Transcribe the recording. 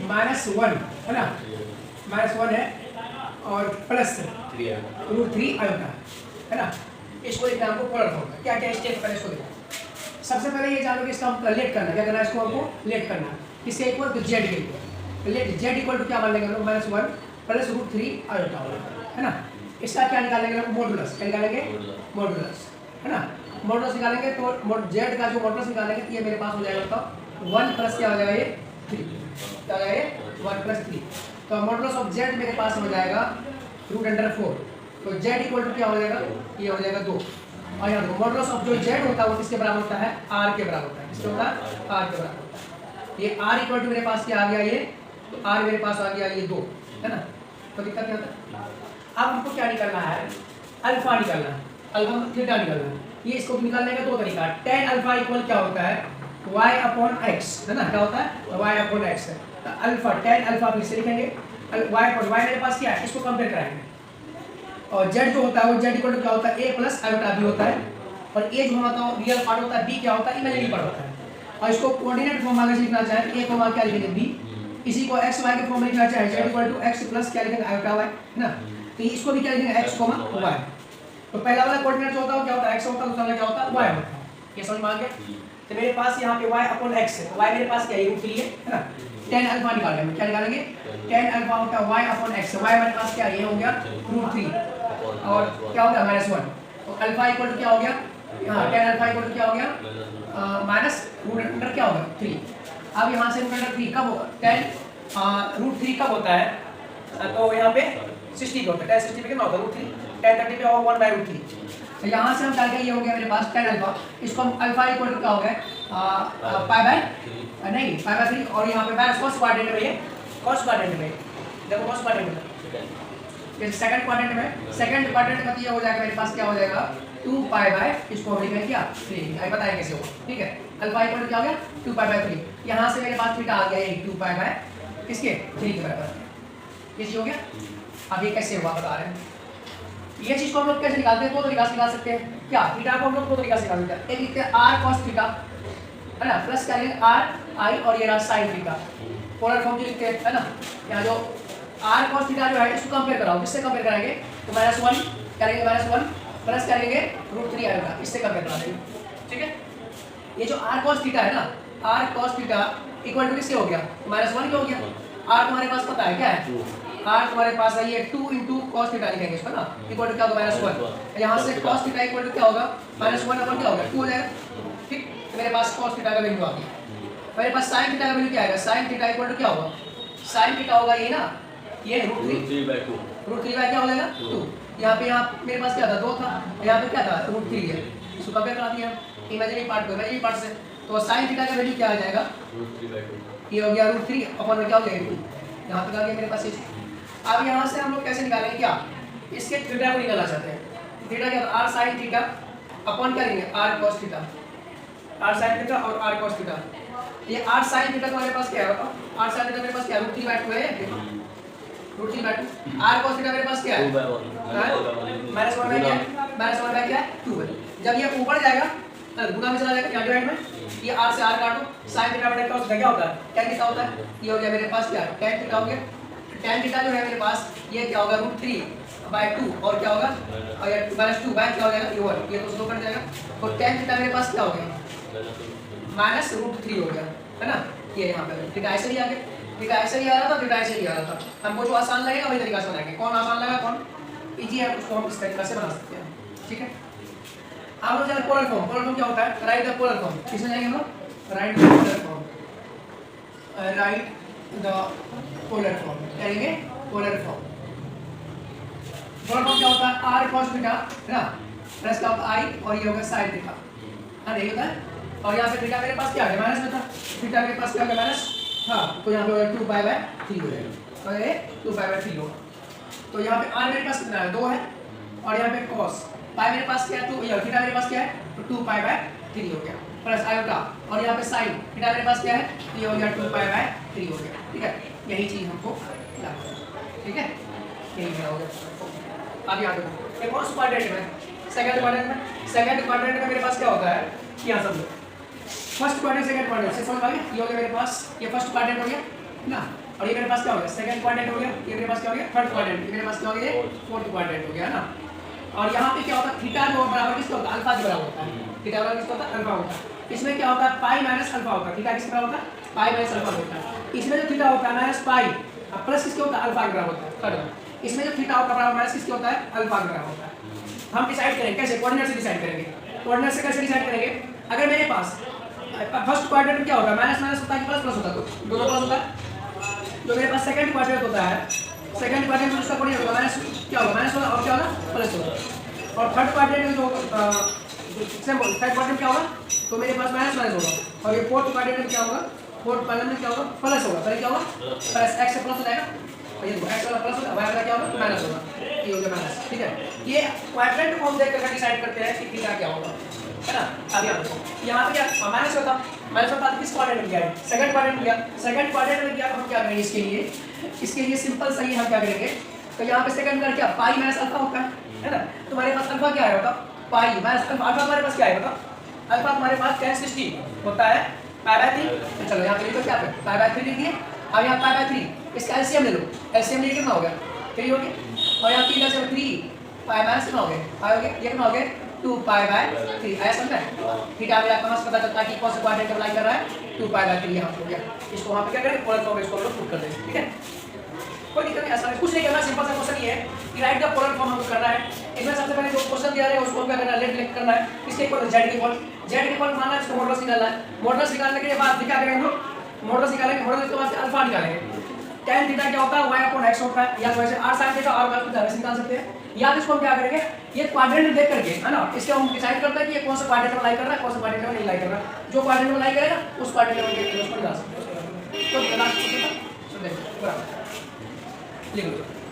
-1 है ना, -1 है और प्लस √3 आयोटा है ना। इसको लिखना हमको पोलर फॉर्म में। क्या क्या स्टेप पहले इसको देखो। सबसे पहले ये जानो कि इसका हम लेट करना, क्या करना है, इसको हमको लेट करना है। किसके इक्वल टू जेड के equal. Let Z equal to क्या मान लेंगे हम लोग, -1 प्लस √3 आयोटा है ना। इसका क्या निकालेंगे हम, मॉडुलस। क्या निकालेंगे, मॉडुलस है ना। मॉडुलस निकालेंगे तो जेड का जो मॉडुलस निकालेंगे तो ये मेरे पास हो जाएगा तो 1 प्लस क्या हो जाएगा ये 3, क्या हो जाएगा ये 1 प्लस 3। तो मॉडुलस ऑफ जेड मेरे पास हो जाएगा √4। तो जेड इक्वल टू क्या हो जाएगा, ये हो जाएगा 2। और यहाँ देखो मॉडुलस ऑफ जो जेड होता है वो किसके बराबर होता है, आर के बराबर होता है। किसके होता है, आर के बराबर होता है। ये आर इक्वल टू मेरे पास क्या आ गया, ये तो आर मेरे पास आ गया ये 2 है ना। तो दिक्कत क्या होता है, अब हमको क्या निकालना है, अल्फा निकालना है, अल्फा थीटा निकालना है। ये इसको निकालने का दो तरीका है। tan अल्फा इक्वल क्या होता है, y अपॉन x है ना। क्या होता है, y अपॉन x है। तो अल्फा tan अल्फा फिर से लिखेंगे, y अपॉन y मेरे पास क्या है, इसको कंपेयर कराएंगे। और z जो होता है वो z इक्वल टू क्या होता है, a प्लस आयोटा b होता है। और a जो हमारा रियल पार्ट होता है, b क्या होता है, इमेजिनरी पार्ट होता है। और इसको कोऑर्डिनेट फॉर्म में अगर लिखना चाहे तो a को क्या लिखेंगे b, इसी को x y के फॉर्म में लिखना चाहे z equal to x plus क्या लिखेंगे आयोटा y है ना। तो इसको भी क्या लिखेंगे x, y। तो पहला वाला कोऑर्डिनेट जो होता है क्या होता है, x होता है, दूसरा वाला क्या होता है, y होता है। ये समझ में आ गया। तो मेरे पास यहाँ पे y अपॉन x है, तो y मेरे पास क्या है, √3 है ना। tan अल्फा निकालेंगे, क्या निकालेंगे, tan अल्फा होता है y अपॉन x। y मेरे पास क्या है, ये हो गया √3 और क्या हो गया -1। तो अल्फा इक्वल टू क्या हो गया, हां tan अल्फा इक्वल टू क्या हो गया, माइनस √3 क्या होगा 3। अब यहाँ से √3 कब होगा, tan √3 कब होता है, तो यहाँ पे 60 पे होता है। tan 60 पे कितना होता है, √3। tan 30 पे होगा 1/√3। तो यहाँ से हम डाल के ये हो गया मेरे पास tan अल्फा। इसको हम अल्फा इक्वल टू क्या हो गया, पाई/3 और यहाँ पे माइनस कॉस क्वाड्रेंट में, ये कॉस क्वाड्रेंट में देखो, कॉस क्वाड्रेंट में ये सेकंड क्वाड्रेंट में, सेकंड क्वाड्रेंट का ये हो जाएगा मेरे पास क्या हो जाएगा 2 इसको हम लिखेंगे क्या 3। आई बताएं कैसे होगा, ठीक है। अल्फा इक्वल टू क्या हो गया 2 यहाँ से मेरे पास थीटा आ गया ये 2 किसके 3 के बराबर। ये चीज हो गया। अब ये कैसे हुआ बता रहे हैं। ये चीज को हम लोग कैसे निकालते हैं, दो तरीका से निकाल सकते हैं। क्या, थीटा को हम लोग दो तरीका से निकाल सकते हैं। एक लिखते हैं r cos थीटा है ना, प्लस क्या लिखेंगे r i और ये रहा sin थीटा। पोलर फॉर्म जो लिखते हैं है ना। यहाँ जो r cos थीटा जो है इसको कंपेयर कराओ, किससे कंपेयर कराएंगे, तो -1 करेंगे, -1 प्लस करेंगे √3 आएगा, इससे कंपेयर करा देंगे, ठीक है। ये जो r cos थीटा है ना, r cos theta equal to किससे हो गया, -1 क्या हो गया। r तुम्हारे पास पता है क्या है, r तुम्हारे पास है ये 2 * cos थीटा लिखेंगे इसको ना, इक्वल टू क्या होगा -1। यहाँ से cos थीटा इक्वल टू क्या होगा -1 अपन क्या होगा 2 हो जाएगा, ठीक। तो मेरे पास cos थीटा का वैल्यू आ गया। मेरे पास sin थीटा का वैल्यू क्या आएगा, sin थीटा इक्वल टू क्या होगा, sin थीटा होगा ये ना, ये √3/2 √3 क्या हो जाएगा 2। यहाँ पे मेरे पास क्या था 2 था, यहाँ पे क्या था √3 है। इसको कंपेयर करा दिया इमेजिनरी पार्ट को इमेजिनरी पार्ट से, तो sin थीटा का वैल्यू क्या आ जाएगा √3/2। ये हो गया √3 अपन में क्या हो गया 2। यहाँ पे आ गया मेरे पास ये। अब यहाँ से हम लोग कैसे निकालेंगे, क्या इसके थीटा को निकालना चाहते हैं। थीटा क्या होता है r sin थीटा अपॉन क्या लेंगे r cos theta, r sin theta और r cos थीटा। ये r sin थीटा तुम्हारे पास क्या है बताओ, r sin थीटा मेरे पास क्या है √3/2 है, √3/2। r cos थीटा मेरे पास क्या है -1 क्या है, 2 है। जब ये ऊपर जाएगा गुना में चला जाएगा क्या डिवाइड में, ये r से r काटो, sin थीटा बटा cos थीटा क्या होता है, tan थीटा होता है। ये हो गया मेरे पास क्या tan थीटा हो गया। tan थीटा जो है मेरे पास ये क्या होगा √3/2 और क्या होगा और ये -2 बाय क्या हो जाएगा ये 1, ये तो स्लो कट जाएगा। और tan थीटा मेरे पास क्या हो गया -√3 हो गया है ना। ये यहाँ पे थीटा ऐसे ही आ गया, थीटा ऐसे ही आ रहा था, थीटा ऐसे ही आ रहा था। हमको जो आसान लगेगा वही तरीका से बनाएंगे। कौन आसान लगा कौन इजी है उसको हम इस तरीका से बना सकते हैं, ठीक है। आप लोग जाने पोलर फॉर्म, पोलर फॉर्म क्या होता है, राइट द पोलर फॉर्म। किसमें जाएंगे हम लोग, right the polar form, right the polar form करेंगे। पोलर फॉर्म, पोलर फॉर्म क्या होता है r cos थीटा है ना, प्लस क्या होता है i और ये होगा sin थीटा, हां नहीं होता है। और यहाँ पे थीटा मेरे पास क्या है माइनस में था, थीटा मेरे पास क्या होगा माइनस, हाँ तो यहाँ पे होगा 2π/3 हो जाएगा, तो ये 2π/3 होगा। तो यहाँ पे r मेरे पास कितना है 2 है और यहाँ पे cos पाई मेरे पास क्या है, तो ये थीटा मेरे पास क्या है तो 2π/3 हो गया प्लस आयोटा और यहाँ पे sin थीटा मेरे पास क्या है तो ये हो गया 2π/3 हो गया, ठीक है। यही चीज हमको लाना है, ठीक है, यही हो गया। अब यहाँ पे एक और क्वाड्रेंट में, सेकंड क्वाड्रेंट में मेरे पास क्या होता है, यहाँ समझो फर्स्ट क्वाड्रेंट सेकंड क्वाड्रेंट से समझ आ गया। ये हो गया मेरे पास, ये फर्स्ट क्वाड्रेंट हो गया ना, और ये मेरे पास क्या हो गया, सेकंड क्वाड्रेंट हो गया, ये मेरे पास क्या हो गया, थर्ड क्वाड्रेंट, ये मेरे पास क्या हो गया, फोर्थ क्वाड्रेंट हो गया ना। और यहाँ पे क्या होता है, थीटा जो बराबर किसका होता है, अल्फा के बराबर होता है, थीटा बराबर किसका होता है, अल्फा होता है। इसमें क्या होता है, पाई माइनस अल्फा होता है, थीटा किसके बराबर होता है, पाई माइनस अल्फा होता है। इसमें जो थीटा होता है माइनस पाई, अब प्लस किसके होता है, अल्फा के बराबर होता है, थर्ड। इसमें जो थीटा होता है बराबर माइनस किसके होता है, अल्फा के बराबर होता है। हम डिसाइड करेंगे कैसे, कोऑर्डिनेट से डिसाइड करेंगे। कोऑर्डिनेट से कैसे डिसाइड करेंगे, अगर मेरे पास फर्स्ट क्वाड्रेंट में क्या होता है, माइनस माइनस होता है कि प्लस प्लस होता है, तो दोनों प्लस होता है। जो मेरे पास सेकंड क्वाड्रेंट होता है, सेकंड क्वाड्रेंट में उसका कोऑर्डिनेट होगा माइनस, क्या होगा, माइनस होगा, और क्या होगा, प्लस होगा। और थर्ड क्वाड्रेंट में जो थर्ड क्वाड्रेंट क्या होगा, तो मेरे पास माइनस माइनस होगा। और ये फोर्थ क्वाड्रेंट में क्या होगा, फोर्थ क्वाड्रेंट में क्या होगा, प्लस होगा। पहले क्या होगा, प्लस x से प्लस हो जाएगा, और ये x वाला प्लस होगा, y वाला क्या होगा, माइनस होगा, ये हो गया माइनस, ठीक है। ये क्वाड्रेंट को हम देख कर डिसाइड करते हैं कि थीटा क्या होगा, है ना। अब यहाँ पे क्या माइनस होता, माइनस होता तो किस क्वाड्रेंट में गया, सेकंड क्वाड्रेंट में गया, सेकंड क्वाड्रेंट में गया तो हम क्या करेंगे, इसके लिए सिंपल सही हम क्या करेंगे, तो यहाँ पे सेकंड का क्या पाई माइनस अल्फा होता है ना। तुम्हारे पास अल्फा क्या है, बताओ, पाई माइनस अल्फा। अल्फा तुम्हारे पास क्या है, बताओ, अल्फा तुम्हारे पास tan 60 होता है पाई बाय 3। तो चलो यहाँ पे लिखो क्या पे पाई बाय 3 लिख दिए। अब यहाँ पाई बाय 3 इसका एलसीएम ले लो, एलसीएम लिए कितना हो गया, 3 हो गया। और यहाँ 3 से 3 पाई माइनस कितना हो गया, पाई हो गया, ये कितना हो गया, 2 पाई बाय 3। आया समझ में, थीटा मेरा कहाँ से पता चलता है कि कौन सा क्वाड्रेंट अप्लाई कर रहा है, 2 पाई बाय 3 यहाँ हो गया। इसको वहाँ पे क्या करें, पोलर फॉर्म इसको हम लोग पुट कर देंगे, ठीक है। कोई दिक्कत नहीं, आसान कुछ नहीं करना, सिंपल सा क्वेश्चन ये है कि राइट द पोलर फॉर्म हमको करना है। इसमें सबसे पहले जो क्वेश्चन दिया है उसको क्या करना है, लेट लेट करना है। इसके इक्वल z के इक्वल, z के इक्वल मानना है, इसको मॉडुलस निकालना है। मॉडुलस निकालने के बाद क्या करेंगे हम लोग, मॉडुलस निकालेंगे, मॉडुलस के बाद अल्फा निकालेंगे। tan थीटा क्या होता है, y अपॉन x होता है, या वैसे r sin थीटा और वैसे डायरेक्ट निकाल सकते हैं। या तो इसको हम क्या करेंगे, ये क्वाड्रेंट देख करके, है ना, इसके हम डिसाइड करते हैं कि ये कौन सा क्वाड्रेंट में लाई कर रहा है, कौन सा क्वाड्रेंट में नहीं लाई कर रहा है। जो क्वाड्रेंट में लाई करेगा उस क्वाड्रेंट में उसको निकाल सकते हैं। तो लास्ट क्वेश्चन था, लिख लो।